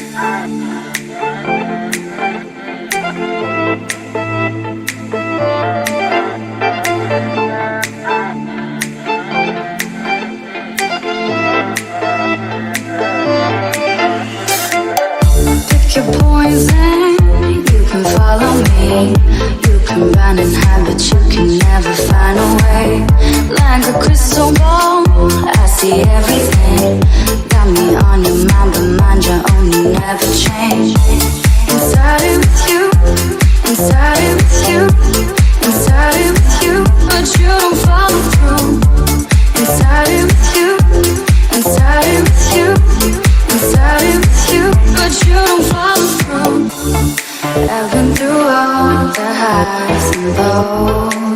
Pick your poison, you can follow me. You can run and hide, but you can never find a way. Like a crystal ball, I see everything. Got me on your mind, but mind your own, you never change. Inside it with you, inside it with you, inside it with you, but you don't follow through. Inside it with you, inside it with you, inside it with you, but you don't follow through. I've been through all the highs and lows.